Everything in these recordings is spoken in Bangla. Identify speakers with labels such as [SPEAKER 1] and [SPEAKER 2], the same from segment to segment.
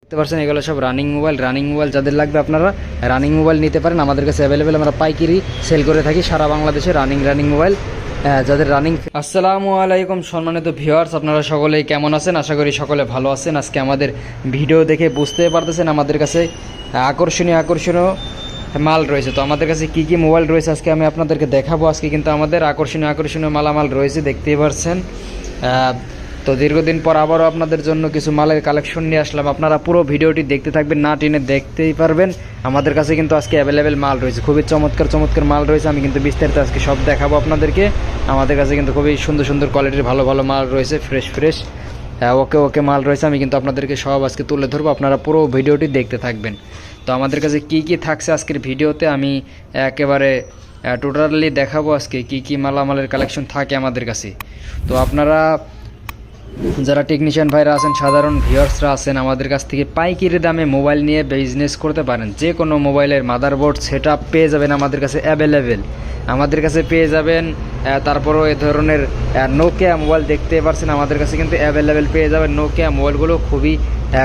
[SPEAKER 1] দেখতে পাচ্ছেন এগুলো সব রানিং মোবাইল যাদের লাগবে আপনারা রানিং মোবাইল নিতে পারেন। আমাদের কাছে অ্যাভেলেবেল, আমরা পাইকারি সেল করে থাকি সারা বাংলাদেশে রানিং মোবাইল যাদের রানিং। আসসালামু আলাইকুম সম্মানিত ভিউয়ার্স, আপনারা সকলেই কেমন আছেন? আশা করি সকলে ভালো আছেন। আজকে আমাদের ভিডিও দেখে বুঝতে পারতেছেন আমাদের কাছে আকর্ষণীয় মাল রয়েছে। তো আমাদের কাছে কি মোবাইল রয়েছে আজকে আমি আপনাদেরকে দেখাবো। আজকে কিন্তু আমাদের আকর্ষণীয় মালামাল রয়েছে, দেখতেই পাচ্ছেন। তো দীর্ঘদিন পর আবারও আপনাদের জন্য কিছু মালের কালেকশন নিয়ে আসলাম। আপনারা পুরো ভিডিওটি দেখতে থাকবেন, না টেনে দেখতেই পারবেন। আমাদের কাছে কিন্তু আজকে অ্যাভেলেবেল মাল রয়েছে, খুবই চমৎকার মাল রয়েছে। আমি কিন্তু বিস্তারিত আজকে সব দেখাবো আপনাদেরকে। আমাদের কাছে কিন্তু খুবই সুন্দর কোয়ালিটির ভালো মাল রয়েছে, ফ্রেশ ওকে মাল রয়েছে। আমি কিন্তু আপনাদেরকে সব আজকে তুলে ধরবো, আপনারা পুরো ভিডিওটি দেখতে থাকবেন। তো আমাদের কাছে কি থাকছে আজকের ভিডিওতে আমি একেবারে টোটালি দেখাবো আজকে কি মালামালের কালেকশন থাকে আমাদের কাছে। তো আপনারা যারা টেকনিশিয়ান ভাইরা আছেন, সাধারণ ভিউয়ার্সরা আছেন, আমাদের কাছ থেকে পাইকারি দামে মোবাইল নিয়ে বিজনেস করতে পারেন। যে কোনো মোবাইলের মাদারবোর্ড সেটআপ পেয়ে যাবেন আমাদের কাছে অ্যাভেলেবেল, আমাদের কাছে পেয়ে যাবেন। তারপরও এ ধরনের নোকিয়া মোবাইল দেখতে পাচ্ছেন আমাদের কাছে কিন্তু অ্যাভেলেবেল পেয়ে যাবেন। নোকিয়া মোবাইলগুলো খুবই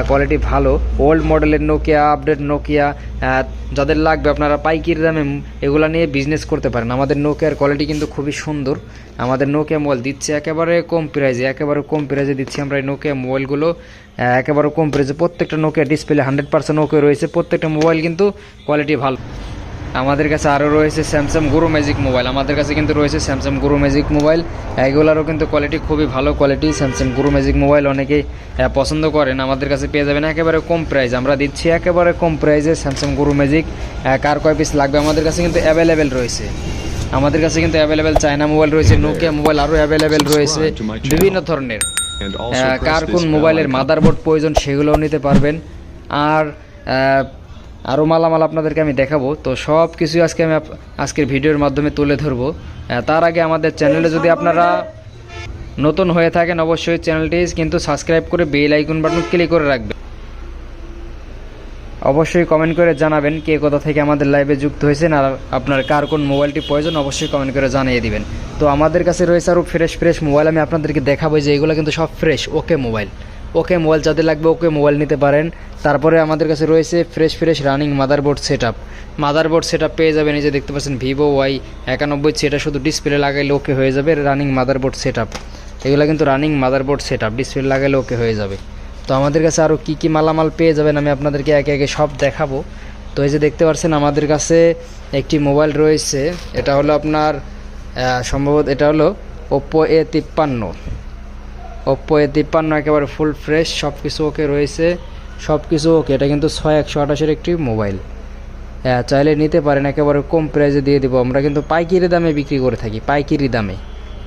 [SPEAKER 1] কোয়ালিটি ভালো, ওল্ড মডেলের নোকিয়া, আপডেট নোকিয়া যাদের লাগবে আপনারা পাইকারি দামে এগুলা নিয়ে বিজনেস করতে পারেন। আমাদের নোকিয়ার কোয়ালিটি কিন্তু খুবই সুন্দর। আমাদের নোকিয়া মোবাইল দিচ্ছে একেবারে কম প্রাইজে দিচ্ছি আমরা এই নোকিয়া মোবাইলগুলো একেবারে কম প্রাইজে। প্রত্যেকটা নোকিয়া ডিসপ্লে 100% ওকে রয়েছে, প্রত্যেকটা মোবাইল কিন্তু কোয়ালিটি ভালো। আমাদের কাছে আরও রয়েছে স্যামসাং গুরু ম্যাজিক মোবাইল, আমাদের কাছে কিন্তু রয়েছে স্যামসাং গুরু ম্যাজিক মোবাইল। এগুলোরও কিন্তু কোয়ালিটি খুবই ভালো কোয়ালিটি। স্যামসাং গুরু ম্যাজিক মোবাইল অনেকেই পছন্দ করেন, আমাদের কাছে পেয়ে যাবেন একেবারে কম প্রাইস। আমরা দিচ্ছি একেবারে কম প্রাইসে স্যামসাং গুরু ম্যাজিক। কার কয় পিস লাগবে আমাদের কাছে কিন্তু অ্যাভেলেবেল রয়েছে। আমাদের কাছে কিন্তু অ্যাভেলেবেল চায়না মোবাইল রয়েছে, নোকিয়া মোবাইল আরও অ্যাভেলেবেল রয়েছে, বিভিন্ন ধরনের। কার কোন মোবাইলের মাদারবোর্ড প্রয়োজন সেগুলোও নিতে পারবেন। আর আরও মালামাল আপনাদেরকে আমি দেখাবো। তো সব কিছুই আজকে আমি আজকের ভিডিওর মাধ্যমে তুলে ধরবো। তার আগে আমাদের চ্যানেলে যদি আপনারা নতুন হয়ে থাকেন, অবশ্যই চ্যানেলটি কিন্তু সাবস্ক্রাইব করে বেল আইকন বাটন ক্লিক করে রাখবেন। অবশ্যই কমেন্ট করে জানাবেন কে কোথা থেকে আমাদের লাইভে যুক্ত হয়েছেন, আর আপনার কার কোন মোবাইলটি প্রয়োজন অবশ্যই কমেন্ট করে জানিয়ে দিবেন। তো আমাদের কাছে রয়েছে আরও ফ্রেশ মোবাইল, আমি আপনাদেরকে দেখাবো যে এগুলো কিন্তু সব ফ্রেশ ওকে মোবাইল যাদের লাগবে ওকে মোবাইল নিতে পারেন। তারপরে আমাদের কাছে রয়েছে ফ্রেশ রানিং মাদারবোর্ড সেটআপ পেয়ে যাবেন। এই যে দেখতে পাচ্ছেন ভিভো Y91, সেটা শুধু ডিসপ্লে লাগাইলে ওকে হয়ে যাবে। রানিং মাদারবোর্ড সেটআপ, এগুলো কিন্তু রানিং মাদারবোর্ড সেটআপ, ডিসপ্লে লাগাইলে ওকে হয়ে যাবে। তো আমাদের কাছে আরও কি মালামাল পেয়ে যাবেন আমি আপনাদেরকে একে সব দেখাবো। তো এই যে দেখতে পাচ্ছেন আমাদের কাছে একটি মোবাইল রয়েছে, এটা হলো আপনার সম্ভবত এটা হলো Oppo A53 একেবারে ফুল ফ্রেশ, সব কিছু ওকে রয়েছে, সব কিছু ওকে। এটা কিন্তু 6128-এর একটি মোবাইল, চাইলে নিতে পারেন, একেবারে কম প্রাইসে দিয়ে দেবো। আমরা কিন্তু পাইকারি দামে বিক্রি করে থাকি,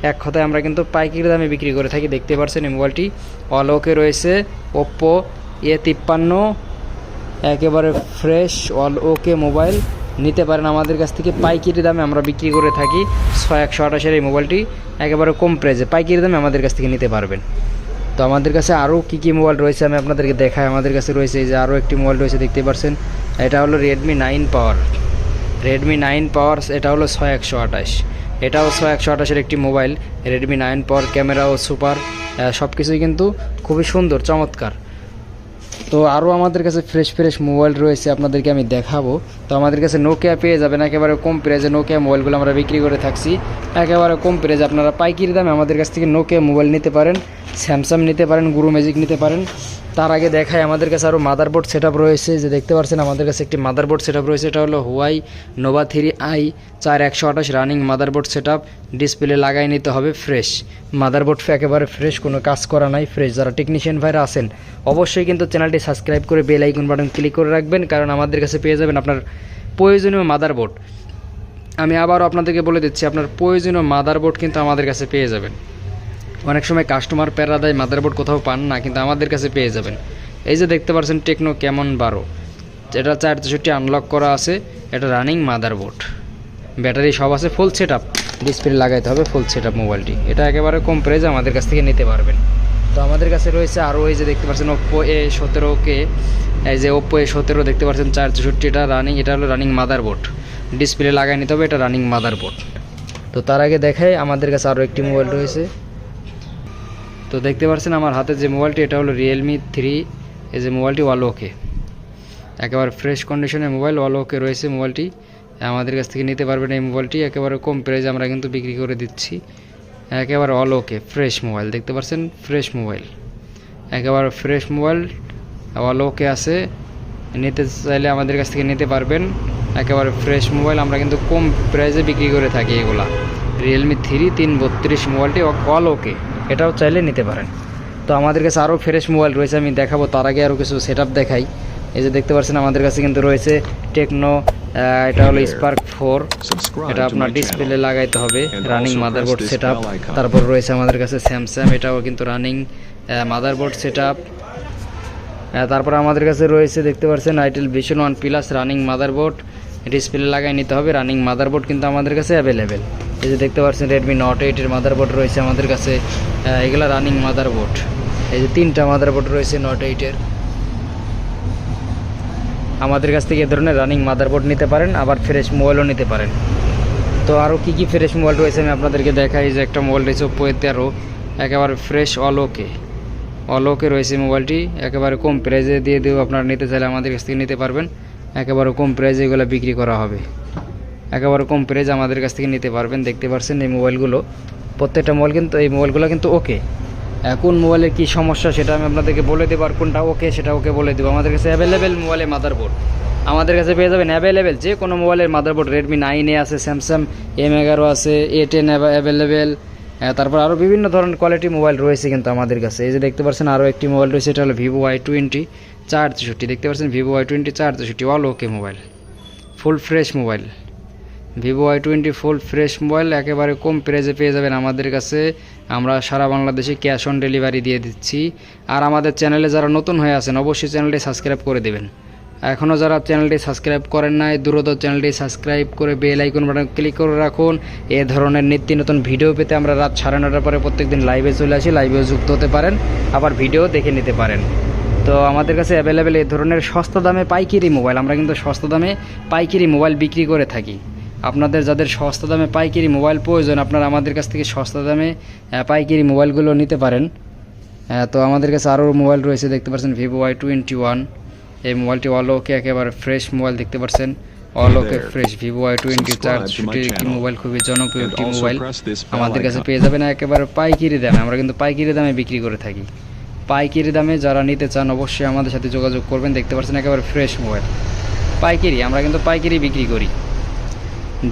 [SPEAKER 1] এক কথায় আমরা কিন্তু পাইকারি দামে বিক্রি করে থাকি। দেখতে পাচ্ছেন এই মোবাইলটি অল ওকে রয়েছে, Oppo A53 একেবারে ফ্রেশ অল ওকে মোবাইল নিতে পারেন আমাদের কাছ থেকে পাইকারি দামে আমরা বিক্রি করে থাকি। 6128-এর এই মোবাইলটি একেবারে কম প্রাইসে পাইকারি দামে আমাদের কাছ থেকে নিতে পারবেন। তো আমাদের কাছে আরও কি মোবাইল রয়েছে আমি আপনাদেরকে দেখাই। আমাদের কাছে রয়েছে এই যে আরও একটি মোবাইল রয়েছে, দেখতে পাচ্ছেন। এটা হলো Redmi 9 পাওয়ার, এটা হলো 6128, এটাও 6128-এর একটি মোবাইল। Redmi 9 পাওয়ার, ক্যামেরাও সুপার, সব কিছুই কিন্তু খুবই সুন্দর চমৎকার। তো আরও আমাদের কাছে ফ্রেশ মোবাইল রয়েছে, আপনাদেরকে আমি দেখাবো। তো আমাদের কাছে নোকিয়া পেয়ে যাবেন একেবারে কম প্রাইসে। নোকিয়া মোবাইলগুলো আমরা বিক্রি করে থাকছি একেবারে কম প্রাইসে। আপনারা পাইকারি দামে আমাদের কাছ থেকে নোকিয়া মোবাইল নিতে পারেন, স্যামসাং নিতে পারেন, গুরু ম্যাজিক নিতে পারেন। তার আগে দেখায় আমাদের কাছে আরও মাদারবোর্ড সেটআপ রয়েছে, যে দেখতে পাচ্ছেন আমাদের কাছে একটি মাদারবোর্ড সেটআপ রয়েছে। এটা হলো Huawei Nova 3i 4128 running motherboard setup, display লাগাই নিতে হবে ফ্রেশ মাদারবোর্ড, একেবারে ফ্রেশ, কোনো কাজ করা নাই, ফ্রেশ। যারা টেকনিশিয়ান ভাইরা আছেন অবশ্যই কিন্তু চ্যানেলটি সাবস্ক্রাইব করে বেল আইকন বাটন ক্লিক করে রাখবেন, কারণ আমাদের কাছে পেয়ে যাবেন আপনার প্রয়োজনীয় মাদারবোর্ড। আমি আবারও আপনাদেরকে বলে দিচ্ছি, আপনার প্রয়োজনীয় মাদারবোর্ড কিন্তু আমাদের কাছে পেয়ে যাবেন। অনেক সময় কাস্টমার প্যারা দেয় মাদারবোর্ড কোথাও পান না, কিন্তু আমাদের কাছে পেয়ে যাবেন। এই যে দেখতে পাচ্ছেন টেকনো ক্যামন 12, এটা 463 আনলক করা আছে, এটা রানিং মাদারবোর্ড, ব্যাটারি সব আছে, ফুল সেটআপ, ডিসপ্লে লাগাইতে হবে ফুল সেটআপ মোবাইলটি। এটা একেবারে কম প্রাইসে আমাদের কাছ থেকে নিতে পারবেন। তো আমাদের কাছে রয়েছে আরও এই যে দেখতে পাচ্ছেন Oppo A17, এই যে Oppo A17 দেখতে পাচ্ছেন 464, এটা রানিং, এটা হলো রানিং মাদারবোর্ড, ডিসপ্লে লাগাই নিতে হবে, এটা রানিং মাদারবোর্ড। তো তার আগে দেখাই আমাদের কাছে আরও একটি মোবাইল রয়েছে। তো দেখতে পাচ্ছেন আমার হাতে যে মোবাইলটি, এটা হলো Realme 3 এই যে মোবাইলটি অল ওকে, একেবারে ফ্রেশ কন্ডিশনের মোবাইল, অল ওকে রয়েছে মোবাইলটি। আমাদের কাছ থেকে নিতে পারবেন এই মোবাইলটি একেবারে কম প্রাইসে আমরা কিন্তু বিক্রি করে দিচ্ছি। একেবারে অল ওকে ফ্রেশ মোবাইল, দেখতে পাচ্ছেন ফ্রেশ মোবাইল, একেবারে ফ্রেশ মোবাইল, অল ওকে আছে। নিতে চাইলে আমাদের কাছ থেকে নিতে পারবেন, একেবারে ফ্রেশ মোবাইল আমরা কিন্তু কম প্রাইসে বিক্রি করে থাকি। এগুলা রিয়েলমি 3 মোবাইলটি অল ওকে, এটাও চাইলে নিতে পারেন। তো আমাদের কাছে আরও ফ্রেশ মোবাইল রয়েছে, আমি দেখাবো। তার আগে আরও কিছু সেট আপ দেখাই। এই যে দেখতে পাচ্ছেন আমাদের কাছে কিন্তু রয়েছে টেকনো, এটা হলো স্পার্ক 4, এটা আপনার ডিসপ্লে লাগাইতে হবে, রানিং মাদারবোর্ড সেট আপ। তারপর রয়েছে আমাদের কাছে স্যামসাং, এটাও কিন্তু রানিং মাদারবোর্ড সেট আপ। তারপর আমাদের কাছে রয়েছে দেখতে পাচ্ছেন itel vision 1 plus running motherboard, display লাগাই নিতে হবে। রানিং মাদারবোর্ড কিন্তু আমাদের কাছে অ্যাভেলেবেল। এই যে দেখতে পাচ্ছেন রেডমি নোট 8 এর মাদারবোর্ড রয়েছে আমাদের কাছে, এগুলা রানিং মাদারবোর্ড। এই যে 3টা মাদারবোর্ড রয়েছে নোট 8 এর। আমাদের কাছ থেকে এ ধরনের রানিং মাদারবোর্ড নিতে পারেন, আবার ফ্রেশ মোবাইলও নিতে পারেন। তো আরও কী ফ্রেশ মোবাইল রয়েছে আমি আপনাদেরকে দেখাই। যে একটা মোবাইল রয়েছে Oppo A13, একেবারে ফ্রেশ অল ওকে রয়েছে মোবাইলটি, একেবারে কম প্রাইসে দিয়ে দেবো। আপনারা নিতে চাইলে আমাদের কাছ থেকে নিতে পারবেন, একেবারে কম প্রাইসে এগুলো বিক্রি করা হবে। একেবারে কম প্রাইসে আমাদের কাছ থেকে নিতে পারবেন। দেখতে পাচ্ছেন এই মোবাইলগুলো, প্রত্যেকটা মোবাইল কিন্তু, এই মোবাইলগুলো কিন্তু ওকে। কোন মোবাইলের কী সমস্যা সেটা আমি আপনাদেরকে বলে দেবো, আর কোনটা ওকে সেটা ওকে বলে দেবো। আমাদের কাছে অ্যাভেলেবেল মোবাইলের মাদারবোর্ড আমাদের কাছে পেয়ে যাবেন অ্যাভেলেবেল। যে কোনো মোবাইলের মাদারবোর্ড রেডমি 9 আছে, স্যামসাং M11 আছে, A10 অ্যাভেলেবেল। তারপর আরও বিভিন্ন ধরনের কোয়ালিটি মোবাইল রয়েছে কিন্তু আমাদের কাছে। এই যে দেখতে পাচ্ছেন আরও একটি মোবাইল রয়েছে, এটা হলো Vivo Y20 464। দেখতে পাচ্ছেন Vivo Y20 464 অল ওকে mobile, full fresh mobile. Vivo Y20 full fresh mobile, একেবারে কম প্রাইসে পেয়ে যাবেন আমাদের কাছে। আমরা সারা বাংলাদেশে ক্যাশ অন ডেলিভারি দিয়ে দিচ্ছি। আর আমাদের চ্যানেলে যারা নতুন হয়ে আছেন অবশ্যই চ্যানেলটি সাবস্ক্রাইব করে দেবেন। এখনও যারা চ্যানেলটি সাবস্ক্রাইব করেন নাই দ্রুত চ্যানেলটি সাবস্ক্রাইব করে বেল আইকন বাটন ক্লিক করে রাখুন। এ ধরনের নিত্য নতুন ভিডিও পেতে আমরা রাত 9:30টার পরে প্রত্যেকদিন লাইভে চলে আসি, লাইভেও যুক্ত হতে পারেন, আবার ভিডিও দেখে নিতে পারেন। তো আমাদের কাছে অ্যাভেলেবেল এই ধরনের সস্তা দামে পাইকারি মোবাইল, আমরা কিন্তু সস্তা দামে পাইকারি মোবাইল বিক্রি করে থাকি। আপনাদের যাদের সস্তা দামে পাইকারি মোবাইল প্রয়োজন, আপনারা আমাদের কাছ থেকে সস্তা দামে পাইকারি মোবাইলগুলো নিতে পারেন। তো আমাদের কাছে আরও মোবাইল রয়েছে, দেখতে পাচ্ছেন Vivo Y21, এই মোবাইলটি অল ওকে, একেবারে ফ্রেশ মোবাইল। দেখতে পাচ্ছেন অল ওকে ফ্রেশ Vivo Y20 464 একটি মোবাইল, খুবই জনপ্রিয় একটি মোবাইল। আমাদের কাছে পেয়ে যাবেন একেবারে পাইকারি দামে, আমরা কিন্তু পাইকারি দামে বিক্রি করে থাকি। পাইকারি দামে যারা নিতে চান অবশ্যই আমাদের সাথে যোগাযোগ করবেন। দেখতে পাচ্ছেন একেবারে ফ্রেশ মোবাইল, পাইকারি, আমরা কিন্তু পাইকারি বিক্রি করি।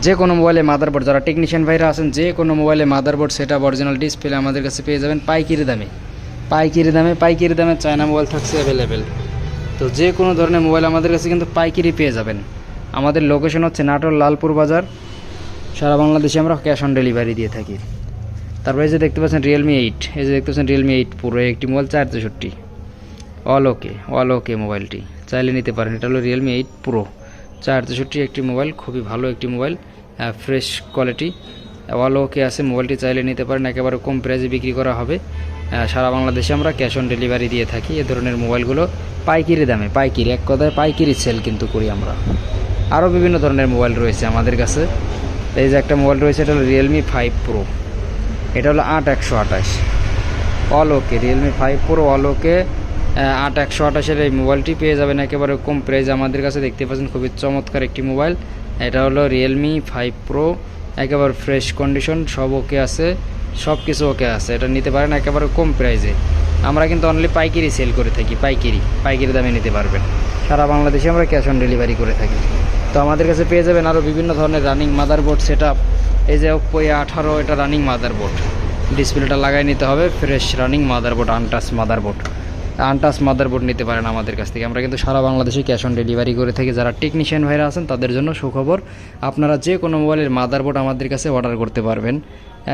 [SPEAKER 1] যে কোনো মোবাইলে মাদারবোর্ড, যারা টেকনিশিয়ান ভাইরা আছেন, যে কোনো মোবাইলে মাদারবোর্ড সেটা অরিজিনাল ডিসপ্লে আমাদের কাছে পেয়ে যাবেন পাইকারি দামে। পাইকারি দামে চায়না মোবাইল থাকছে অ্যাভেলেবেল। তো যে কোনো ধরনের মোবাইল আমাদের কাছে কিন্তু পাইকারি পেয়ে যাবেন। আমাদের লোকেশন হচ্ছে নাটোর লালপুর বাজার। সারা বাংলাদেশে আমরা ক্যাশ অন ডেলিভারি দিয়ে থাকি। তারপরে এই যে দেখতে পাচ্ছেন রিয়েলমি 8, এই যে দেখতে পাচ্ছেন রিয়েলমি 8 পুরো একটি মোবাইল 464 অল ওকে মোবাইলটি চাইলে নিতে পারেন। এটা হলো রিয়েলমি 8 প্রো 464 একটি মোবাইল, খুবই ভালো একটি মোবাইল, ফ্রেশ কোয়ালিটি, অল ওকে আছে। মোবাইলটি চাইলে নিতে পারেন, একেবারে কম প্রাইসে বিক্রি করা হবে। সারা বাংলাদেশে আমরা ক্যাশ অন ডেলিভারি দিয়ে থাকি। এ ধরনের মোবাইলগুলো পাইকারি দামে, পাইকারি এক কথায় পাইকারি সেল কিন্তু করি আমরা। আরও বিভিন্ন ধরনের মোবাইল রয়েছে আমাদের কাছে। এই যে একটা মোবাইল রয়েছে, এটা হলো রিয়েলমি 5 প্রো, এটা হলো 8128 অল ওকে, রিয়েলমি 5 প্রো অল ওকে 8128 এই মোবাইলটি পেয়ে যাবেন একেবারে কম প্রাইসে আমাদের কাছে। দেখতে পাচ্ছেন খুবই চমৎকার একটি মোবাইল। এটা হলো রিয়েলমি 5 প্রো, একেবারে ফ্রেশ কন্ডিশন, সব ওকে আছে, সব কিছু ওকে আছে। এটা নিতে পারেন একেবারে কম প্রাইসে। আমরা কিন্তু অনলি পাইকারি সেল করে থাকি, পাইকারি দামে নিতে পারবেন। সারা বাংলাদেশে আমরা ক্যাশ অন ডেলিভারি করে থাকি। তো আমাদের কাছে পেয়ে যাবেন আরও বিভিন্ন ধরনের রানিং মাদারবোর্ড সেট আপ। এই যে Oppo A18, এটা রানিং মাদারবোর্ড, ডিসপ্লেটা লাগাই নিতে হবে, fresh running motherboard, untouch motherboard নিতে পারেন আমাদের কাছ থেকে। আমরা কিন্তু সারা বাংলাদেশে ক্যাশ অন ডেলিভারি করে থাকি। যারা টেকনিশিয়ান ভাইরা আছেন তাদের জন্য সুখবর, আপনারা যে কোনো মোবাইলের মাদারবোর্ড আমাদের কাছে অর্ডার করতে পারবেন।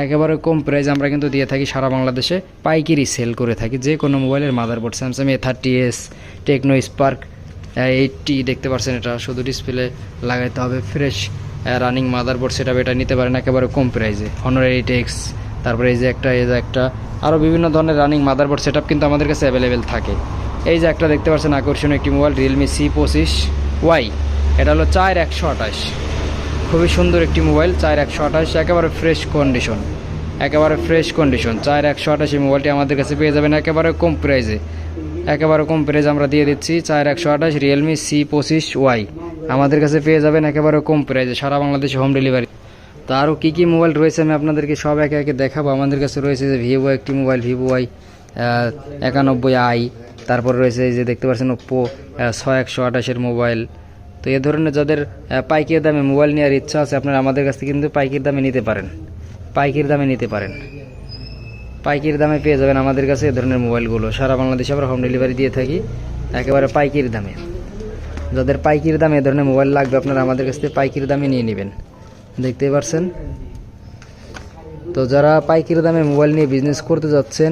[SPEAKER 1] একেবারে কম প্রাইস আমরা কিন্তু দিয়ে থাকি, সারা বাংলাদেশে পাইকারি সেল করে থাকি। যে কোনো মোবাইলের motherboard, Samsung A30s, Tecno Spark 80 দেখতে পাচ্ছেন, এটা শুধু ডিসপ্লে লাগাইতে হবে, ফ্রেশ রানিং মাদারবোর্ড সেটা এটা নিতে পারেন একেবারে কম প্রাইসে। Honor 8X, তারপরে এই যে একটা আরও বিভিন্ন ধরনের রানিং মাদারবোর্ড সেট আপ কিন্তু আমাদের কাছে অ্যাভেলেবেল থাকে। এই যে একটা দেখতে পাচ্ছেন আকর্ষণীয় একটি মোবাইল, রিয়েলমি C25Y, এটা হলো 4128, খুবই সুন্দর একটি মোবাইল, 4128, একেবারে ফ্রেশ কন্ডিশন, 4128 এই মোবাইলটি আমাদের কাছে পেয়ে যাবেন একেবারে কম প্রাইসে। একেবারে কম প্রাইস আমরা দিয়ে দিচ্ছি 4128 রিয়েলমি C25Y আমাদের কাছে পেয়ে যাবেন একেবারে কম প্রাইসে, সারা বাংলাদেশে হোম ডেলিভারি। তো আরও কী কী মোবাইল রয়েছে আমি আপনাদেরকে সব একে একে দেখাবো। আমাদের কাছে রয়েছে যে ভিভো একটি মোবাইল, VivoY 91i, তারপর রয়েছে এই যে দেখতে পাচ্ছেন ওপ্পো 6128 মোবাইল। তো এ ধরনের যাদের পাইকারি দামে মোবাইল নেওয়ার ইচ্ছা আছে আপনারা আমাদের কাছ থেকে কিন্তু পাইকারি দামে নিতে পারেন, পাইকারি দামে পেয়ে যাবেন আমাদের কাছে এ ধরনের মোবাইলগুলো। সারা বাংলাদেশে আমরা হোম ডেলিভারি দিয়ে থাকি একেবারে পাইকারি দামে। যাদের পাইকারি দামে এ ধরনের মোবাইল লাগবে আপনারা আমাদের কাছ থেকে পাইকারি দামে নিয়ে নেবেন, দেখতেই পারছেন। তো যারা পাইকারি দামে মোবাইল নিয়ে বিজনেস করতে যাচ্ছেন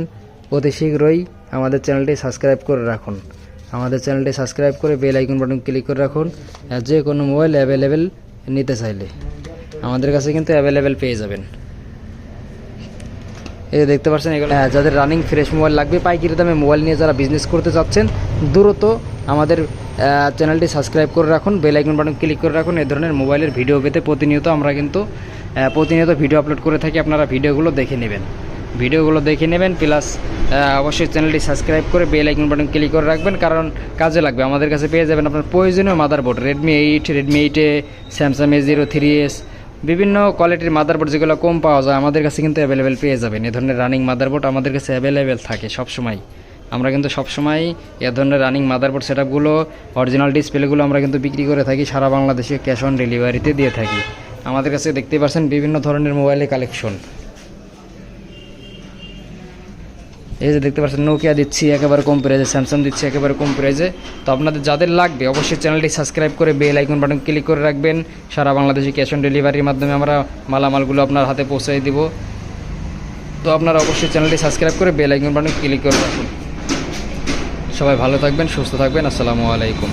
[SPEAKER 1] অতি শীঘ্রই আমাদের চ্যানেলটি সাবস্ক্রাইব করে রাখুন, আমাদের চ্যানেলটি সাবস্ক্রাইব করে বেল আইকন বাটন ক্লিক করে রাখুন। যে কোনো মোবাইল অ্যাভেলেবেল নিতে চাইলে আমাদের কাছে কিন্তু অ্যাভেলেবেল পেয়ে যাবেন। এই দেখতে পাচ্ছেন এগুলো যাদের রানিং ফ্রেশ মোবাইল লাগবে, পাইকারি দামে মোবাইল নিয়ে যারা বিজনেস করতে চাচ্ছেন দ্রুত আমাদের চ্যানেলটি সাবস্ক্রাইব করে রাখুন, বেল আইকন বাটন ক্লিক করে রাখুন। এই ধরনের মোবাইলের ভিডিও পেতে প্রতিনিয়ত আমরা কিন্তু ভিডিও আপলোড করে থাকি, আপনারা ভিডিওগুলো দেখে নেবেন প্লাস অবশ্যই চ্যানেলটি সাবস্ক্রাইব করে বেল আইকন বাটন ক্লিক করে রাখবেন, কারণ কাজে লাগবে। আমাদের কাছে পেয়ে যাবেন আপনার প্রয়োজনীয় মাদারবোর্ড, রেডমি 8, স্যামসাং A03s, বিভিন্ন কোয়ালিটির মাদারবোর্ড যেগুলো কম পাওয়া যায় আমাদের কাছে কিন্তু অ্যাভেলেবেল পেয়ে যাবেন। এ ধরনের রানিং মাদারবোর্ড আমাদের কাছে অ্যাভেলেবেল থাকে সবসময়। আমরা কিন্তু সবসময় এ ধরনের রানিং মাদারবোর্ড সেটআপগুলো, অরিজিনাল ডিসপ্লেগুলো আমরা কিন্তু বিক্রি করে থাকি, সারা বাংলাদেশে ক্যাশ অন ডেলিভারিতে দিয়ে থাকি। আমাদের কাছে দেখতেই পাচ্ছেন বিভিন্ন ধরনের মোবাইলের কালেকশন। এই যে দেখতে পাচ্ছেন নোকিয়া দিচ্ছি একেবারে কম প্রাইজে, স্যামসাং দিচ্ছি একেবারে কম প্রাইজে। তো আপনাদের যাদের লাগবে অবশ্যই চ্যানেলটি সাবস্ক্রাইব করে বেল আইকন বাটন ক্লিক করে রাখবেন। সারা বাংলাদেশে ক্যাশ অন ডেলিভারির মাধ্যমে আমরা মালামালগুলো আপনার হাতে পৌঁছে দিব। তো আপনারা অবশ্যই চ্যানেলটি সাবস্ক্রাইব করে বেল আইকন বাটন ক্লিক করে রাখুন। সবাই ভালো থাকবেন, সুস্থ থাকবেন। আসসালামু আলাইকুম।